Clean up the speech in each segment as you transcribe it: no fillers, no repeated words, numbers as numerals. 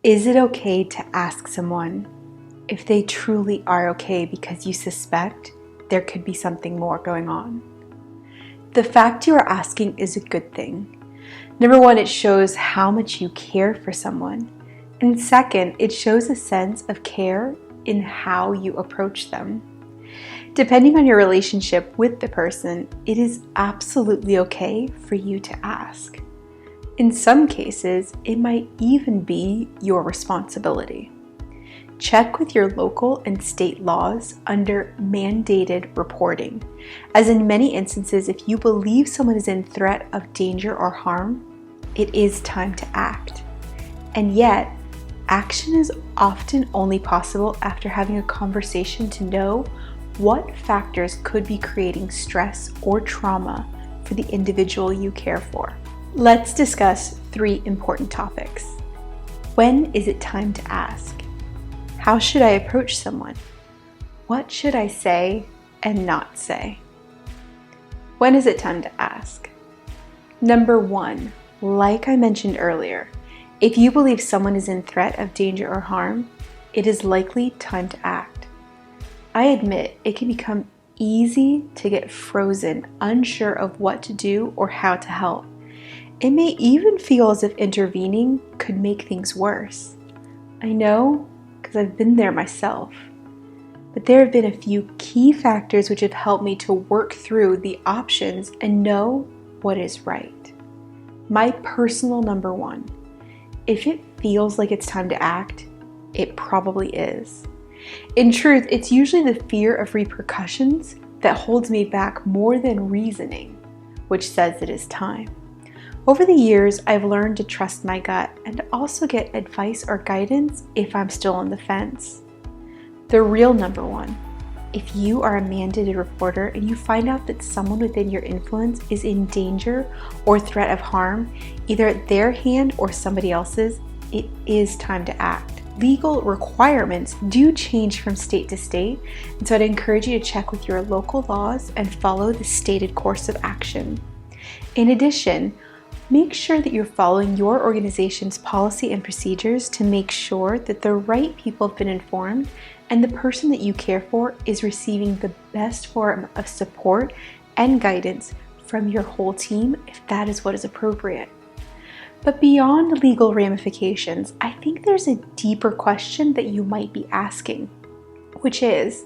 Is it okay to ask someone if they truly are okay because you suspect there could be something more going on? The fact you are asking is a good thing. Number one, it shows how much you care for someone. And second, it shows a sense of care in how you approach them. Depending on your relationship with the person, it is absolutely okay for you to ask. In some cases, it might even be your responsibility. Check with your local and state laws under mandated reporting, as in many instances, if you believe someone is in threat of danger or harm, it is time to act. And yet, action is often only possible after having a conversation to know what factors could be creating stress or trauma for the individual you care for. Let's discuss 3 important topics. When is it time to ask? How should I approach someone? What should I say and not say? When is it time to ask? Number 1, like I mentioned earlier, if you believe someone is in threat of danger or harm, it is likely time to act. I admit it can become easy to get frozen, unsure of what to do or how to help. It may even feel as if intervening could make things worse. I know because I've been there myself. But there have been a few key factors which have helped me to work through the options and know what is right. My personal number 1, if it feels like it's time to act, it probably is. In truth, it's usually the fear of repercussions that holds me back more than reasoning, which says it is time. Over the years, I've learned to trust my gut and also get advice or guidance if I'm still on the fence. The real number 1, if you are a mandated reporter and you find out that someone within your influence is in danger or threat of harm, either at their hand or somebody else's, it is time to act. Legal requirements do change from state to state, and so I'd encourage you to check with your local laws and follow the stated course of action. In addition, make sure that you're following your organization's policy and procedures to make sure that the right people have been informed and the person that you care for is receiving the best form of support and guidance from your whole team if that is what is appropriate. But beyond legal ramifications, I think there's a deeper question that you might be asking, which is,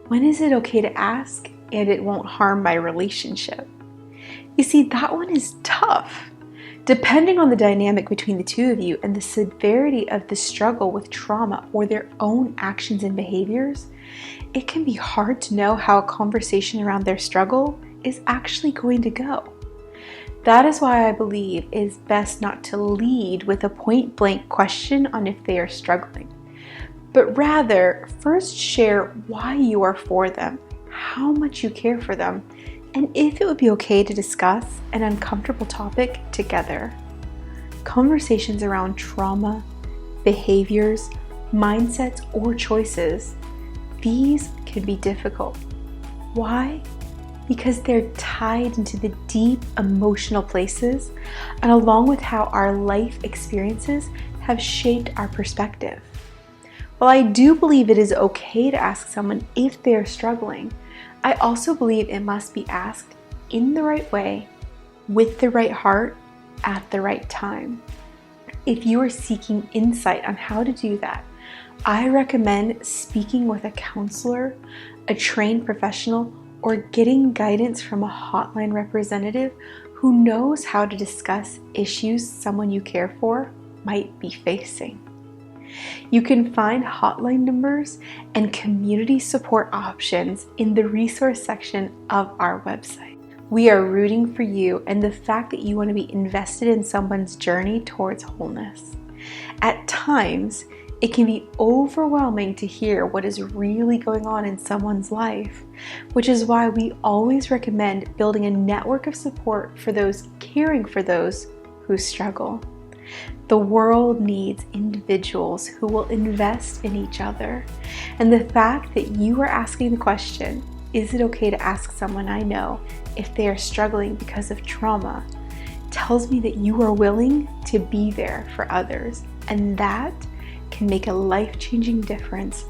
when is it okay to ask and it won't harm my relationship? You see, that one is tough. Depending on the dynamic between the two of you and the severity of the struggle with trauma or their own actions and behaviors, it can be hard to know how a conversation around their struggle is actually going to go. That is why I believe it is best not to lead with a point-blank question on if they are struggling, but rather first share why you are for them, how much you care for them, and if it would be okay to discuss an uncomfortable topic together. Conversations around trauma, behaviors, mindsets, or choices, these can be difficult. Why? Because they're tied into the deep emotional places and along with how our life experiences have shaped our perspective. While I do believe it is okay to ask someone if they are struggling, I also believe it must be asked in the right way, with the right heart, at the right time. If you are seeking insight on how to do that, I recommend speaking with a counselor, a trained professional, or getting guidance from a hotline representative who knows how to discuss issues someone you care for might be facing. You can find hotline numbers and community support options in the resource section of our website. We are rooting for you and the fact that you want to be invested in someone's journey towards wholeness. At times, it can be overwhelming to hear what is really going on in someone's life, which is why we always recommend building a network of support for those caring for those who struggle. The world needs individuals who will invest in each other. And the fact that you are asking the question, is it okay to ask someone I know if they are struggling because of trauma, tells me that you are willing to be there for others, and that can make a life-changing difference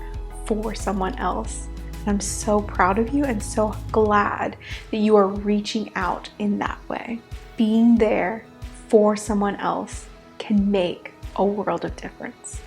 for someone else. And I'm so proud of you and so glad that you are reaching out in that way. Being there for someone else can make a world of difference.